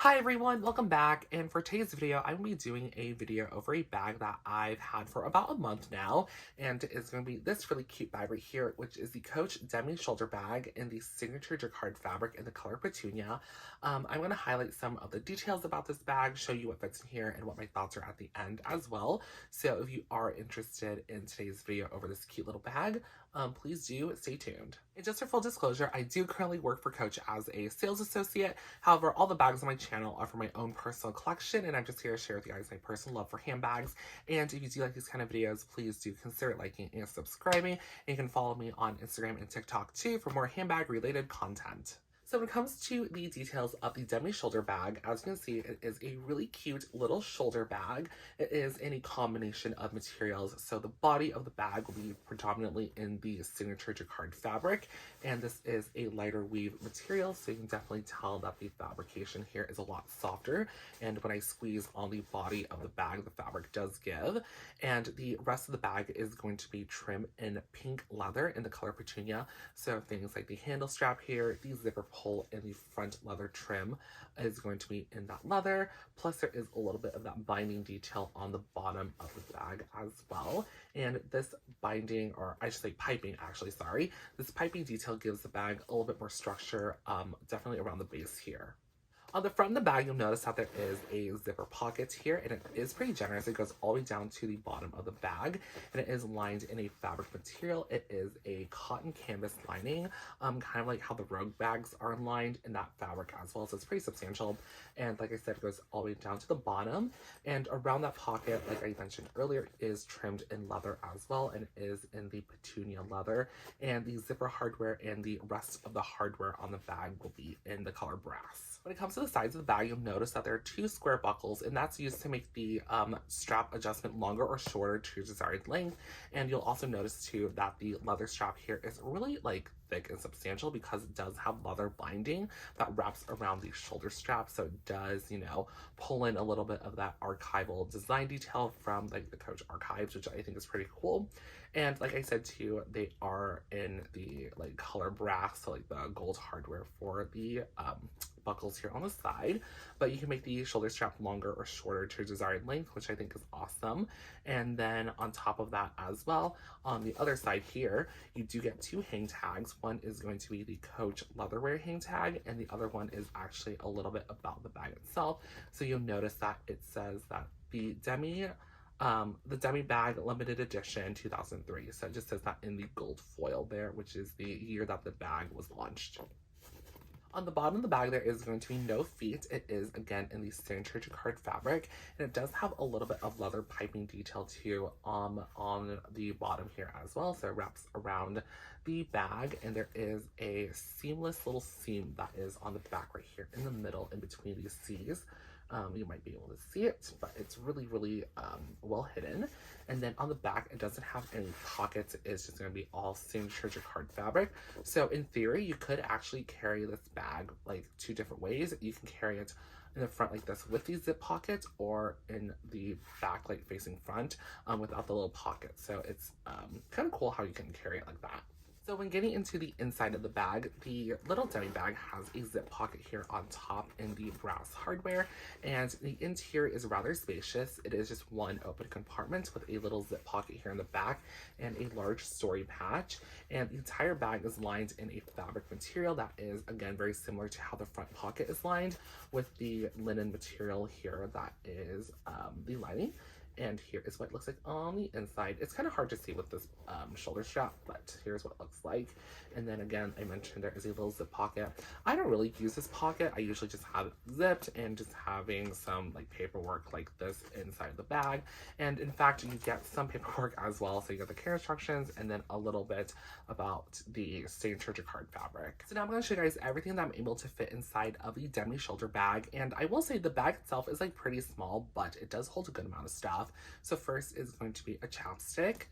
Hi everyone, welcome back. And for today's video, I'm going to be doing a video over a bag that I've had for about a month now. And it's going to be this really cute bag right here, which is the Coach Demi Shoulder Bag in the signature jacquard fabric in the color Petunia. I'm going to highlight some of the details about this bag, show you what fits in here, and what my thoughts are at the end as well. So if you are interested in today's video over this cute little bag, please do stay tuned. And just for full disclosure, I do currently work for Coach as a sales associate. However, all the bags on my channel are for my own personal collection, and I'm just here to share with you guys my personal love for handbags. And if you do like these kind of videos, please do consider liking and subscribing. And you can follow me on Instagram and TikTok too for more handbag related content. So when it comes to the details of the Demi shoulder bag, as you can see, it is a really cute little shoulder bag. It is in a combination of materials. So the body of the bag will be predominantly in the signature jacquard fabric, and this is a lighter weave material, so you can definitely tell that the fabrication here is a lot softer. And when I squeeze on the body of the bag, the fabric does give. And the rest of the bag is going to be trim in pink leather in the color Petunia. So things like the handle strap here, the zipper pull, and the front leather trim is going to be in that leather. Plus there is a little bit of that binding detail on the bottom of the bag as well. And this binding, or I should say piping actually, sorry. This piping detail gives the bag a little bit more structure, definitely around the base here. On the front of the bag, you'll notice that there is a zipper pocket here, and it is pretty generous. It goes all the way down to the bottom of the bag, and it is lined in a fabric material. It is a cotton canvas lining, kind of like how the Rogue bags are lined in that fabric as well, so it's pretty substantial. And like I said, it goes all the way down to the bottom, and around that pocket, like I mentioned earlier, is trimmed in leather as well, and it is in the Petunia leather, and the zipper hardware and the rest of the hardware on the bag will be in the color brass. When it comes to the sides of the bag, you'll notice that there are two square buckles, and that's used to make the strap adjustment longer or shorter to your desired length. And you'll also notice too that the leather strap here is really like thick and substantial because it does have leather binding that wraps around the shoulder strap, so it does, you know, pull in a little bit of that archival design detail from like the Coach archives, which I think is pretty cool. And like I said too, they are in the like color brass, so like the gold hardware for the buckles here on the side. But you can make the shoulder strap longer or shorter to your desired length, which I think is awesome. And then on top of that as well, on the other side here, you do get two hang tags. One is going to be the Coach leatherwear hang tag, and the other one is actually a little bit about the bag itself. So you'll notice that it says that the Demi bag limited edition 2003. So it just says that in the gold foil there, which is the year that the bag was launched. On the bottom of the bag, there is going to be no feet. It is, again, in the signature jacquard fabric, and it does have a little bit of leather piping detail too on the bottom here as well. So it wraps around the bag, and there is a seamless little seam that is on the back right here in the middle in between these C's. You might be able to see it, but it's really well hidden. And then on the back, it doesn't have any pockets. It's just going to be all signature jacquard fabric. So in theory, you could actually carry this bag like two different ways. You can carry it in the front like this with these zip pockets, or in the back like facing front without the little pocket. So it's kind of cool how you can carry it like that. So when getting into the inside of the bag, the little Demi bag has a zip pocket here on top in the brass hardware, and the interior is rather spacious. It is just one open compartment with a little zip pocket here in the back and a large story patch, and the entire bag is lined in a fabric material that is, again, very similar to how the front pocket is lined, with the linen material here that is the lining. And here is what it looks like on the inside. It's kind of hard to see with this shoulder strap, but here's what it looks like. And then again, I mentioned there is a little zip pocket. I don't really use this pocket. I usually just have it zipped and just having some like paperwork like this inside the bag. And in fact, you get some paperwork as well. So you get the care instructions and then a little bit about the signature jacquard fabric. So now I'm going to show you guys everything that I'm able to fit inside of the Demi shoulder bag. And I will say the bag itself is like pretty small, but it does hold a good amount of stuff. So first is going to be a chapstick.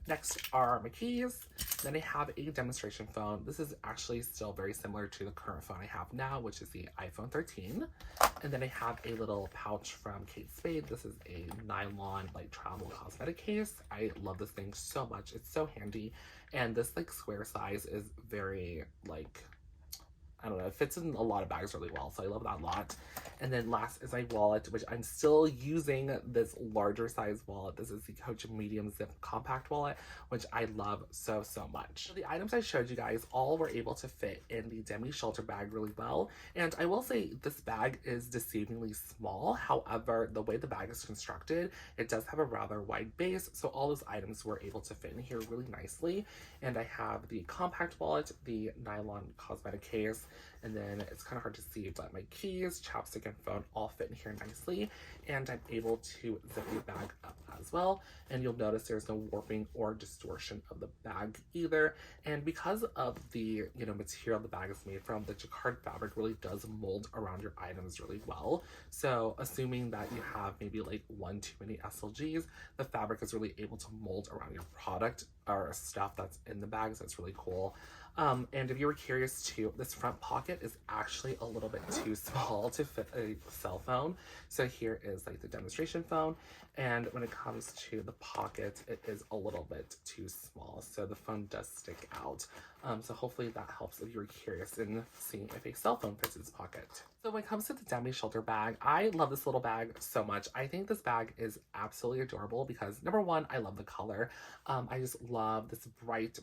Next are my keys. Then I have a demonstration phone. This is actually still very similar to the current phone I have now, which is the iPhone 13. And then I have a little pouch from Kate Spade. This is a nylon like travel cosmetic case. I love this thing so much. It's so handy. And this like square size is very like I don't know, it fits in a lot of bags really well, so I love that a lot. And then last is my wallet, which I'm still using this larger size wallet. This is the Coach Medium Zip Compact Wallet, which I love so much. So the items I showed you guys all were able to fit in the Demi shoulder bag really well. And I will say this bag is deceivingly small. However, the way the bag is constructed, it does have a rather wide base, so all those items were able to fit in here really nicely. And I have the compact wallet, the nylon cosmetic case, and then it's kind of hard to see, but my keys, chapstick, and phone all fit in here nicely. And I'm able to zip the bag up as well. And you'll notice there's no warping or distortion of the bag either. And because of the, material the bag is made from, the jacquard fabric really does mold around your items really well. So assuming that you have maybe like one too many SLGs, the fabric is really able to mold around your product or stuff that's in the bags. That's really cool. And if you were curious too, this front pocket is actually a little bit too small to fit a cell phone. So here is like the demonstration phone. And when it comes to the pocket, it is a little bit too small. So the phone does stick out. So hopefully that helps if you're curious in seeing if a cell phone fits its pocket. So when it comes to the Demi shoulder bag, I love this little bag so much. I think this bag is absolutely adorable because number one, I love the color. I just love this bright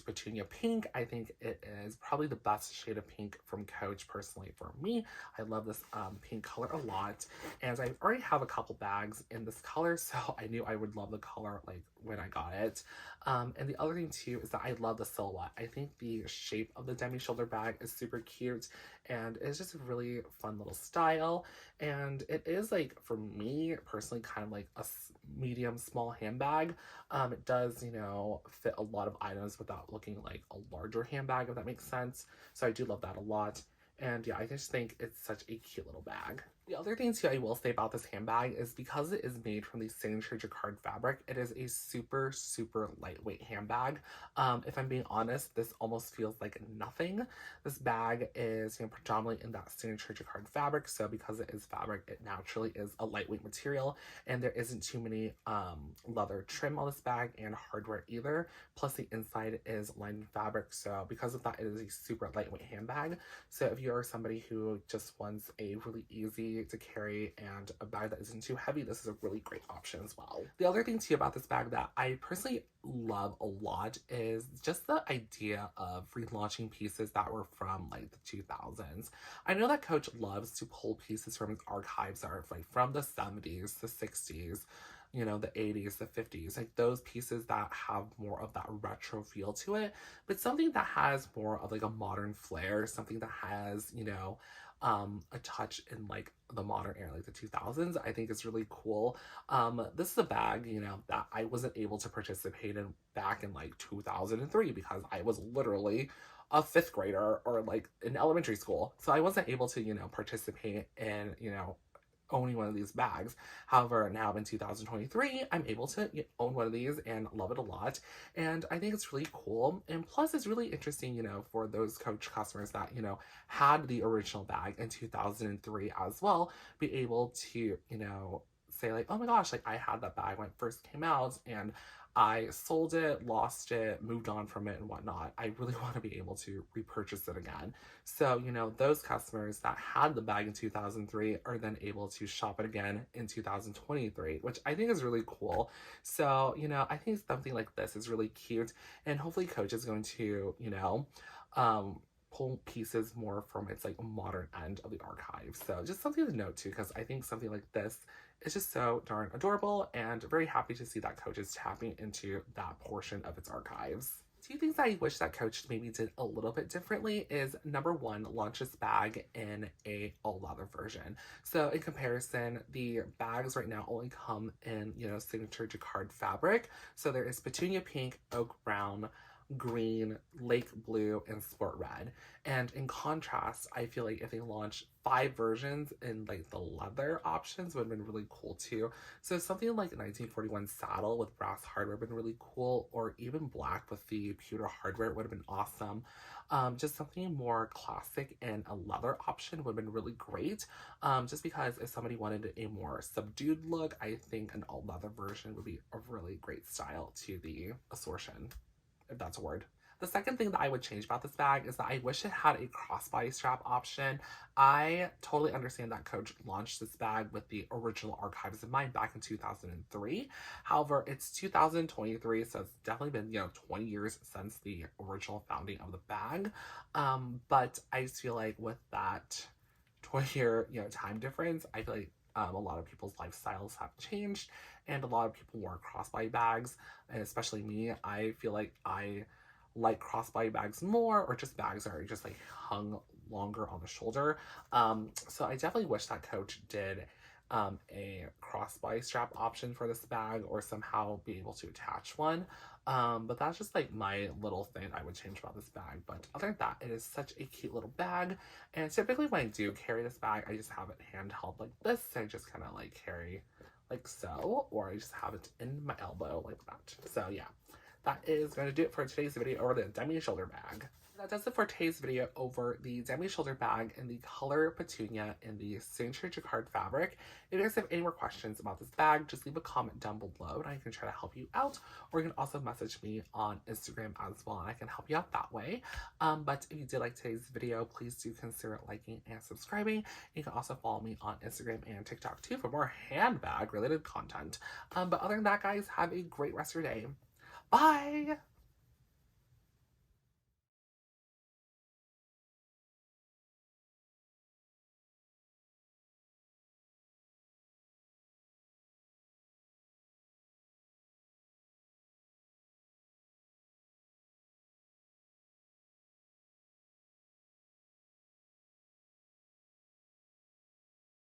petunia pink. I think it is probably the best shade of pink from Coach personally for me. I love this pink color a lot. And I already have a couple bags in this color, so I knew I would love the color like when I got it. And the other thing too is that I love the silhouette. I think the shape of the Demi shoulder bag is super cute and it's just a really fun little style. And it is like, for me personally, kind of like a medium small handbag. It does, fit a lot of items without looking like a larger handbag, if that makes sense. So I do love that a lot. And yeah, I just think it's such a cute little bag. The other thing too I will say about this handbag is because it is made from the signature jacquard fabric, it is a super lightweight handbag. If I'm being honest, this almost feels like nothing. This bag is predominantly in that signature jacquard fabric, so because it is fabric, it naturally is a lightweight material, and there isn't too many leather trim on this bag and hardware either. Plus the inside is lined in fabric, so because of that, it is a super lightweight handbag. So if you're somebody who just wants a really easy to carry and a bag that isn't too heavy, this is a really great option as well. The other thing too about this bag that I personally love a lot is just the idea of relaunching pieces that were from like the 2000s. I know that Coach loves to pull pieces from his archives that are like from the 70s, the 60s, the 80s, the 50s, like those pieces that have more of that retro feel to it, but something that has more of like a modern flair, something that has, a touch in like the modern era, like the 2000s, I think is really cool. This is a bag, that I wasn't able to participate in back in like 2003 because I was literally a fifth grader or like in elementary school. So I wasn't able to, participate in, owning one of these bags. However, now in 2023, I'm able to own one of these and love it a lot. And I think it's really cool. And plus it's really interesting, for those Coach customers that, had the original bag in 2003 as well, be able to, say like, oh my gosh, like I had that bag when it first came out and I sold it, lost it, moved on from it and whatnot. I really want to be able to repurchase it again. So, those customers that had the bag in 2003 are then able to shop it again in 2023, which I think is really cool. So, I think something like this is really cute, and hopefully Coach is going to, pull pieces more from its like modern end of the archive. So just something to note too, because I think something like this is just so darn adorable, and very happy to see that Coach is tapping into that portion of its archives. Two things I wish that Coach maybe did a little bit differently is, number one, launch this bag in a all leather version. So in comparison, the bags right now only come in, signature jacquard fabric. So there is petunia pink, oak brown, green, lake blue, and sport red. And in contrast, I feel like if they launch 5 versions in like the leather options would have been really cool too. So something like 1941 saddle with brass hardware would have been really cool, or even black with the pewter hardware would have been awesome. Just something more classic and a leather option would have been really great. Just because if somebody wanted a more subdued look, I think an all leather version would be a really great style to the assortion, if that's a word. The second thing that I would change about this bag is that I wish it had a crossbody strap option. I totally understand that Coach launched this bag with the original archives in mind back in 2003. However, it's 2023, so it's definitely been, 20 years since the original founding of the bag. But I just feel like with that 20-year, time difference, I feel like a lot of people's lifestyles have changed, and a lot of people wear crossbody bags, and especially me. I feel like I like crossbody bags more, or just bags that are just like hung longer on the shoulder. So I definitely wish that Coach did a crossbody strap option for this bag, or somehow be able to attach one. But that's just like my little thing I would change about this bag. But other than that, it is such a cute little bag. And typically when I do carry this bag, I just have it handheld like this. I just kind of like carry like so, or I just have it in my elbow like that. So yeah, that is going to do it for today's video over the Demi shoulder bag. That does it for today's video over the Demi shoulder bag in the color Petunia in the signature jacquard fabric. If you guys have any more questions about this bag, just leave a comment down below and I can try to help you out. Or you can also message me on Instagram as well and I can help you out that way. But if you did like today's video, please do consider liking and subscribing. You can also follow me on Instagram and TikTok too for more handbag related content. But other than that, guys, have a great rest of your day. Bye!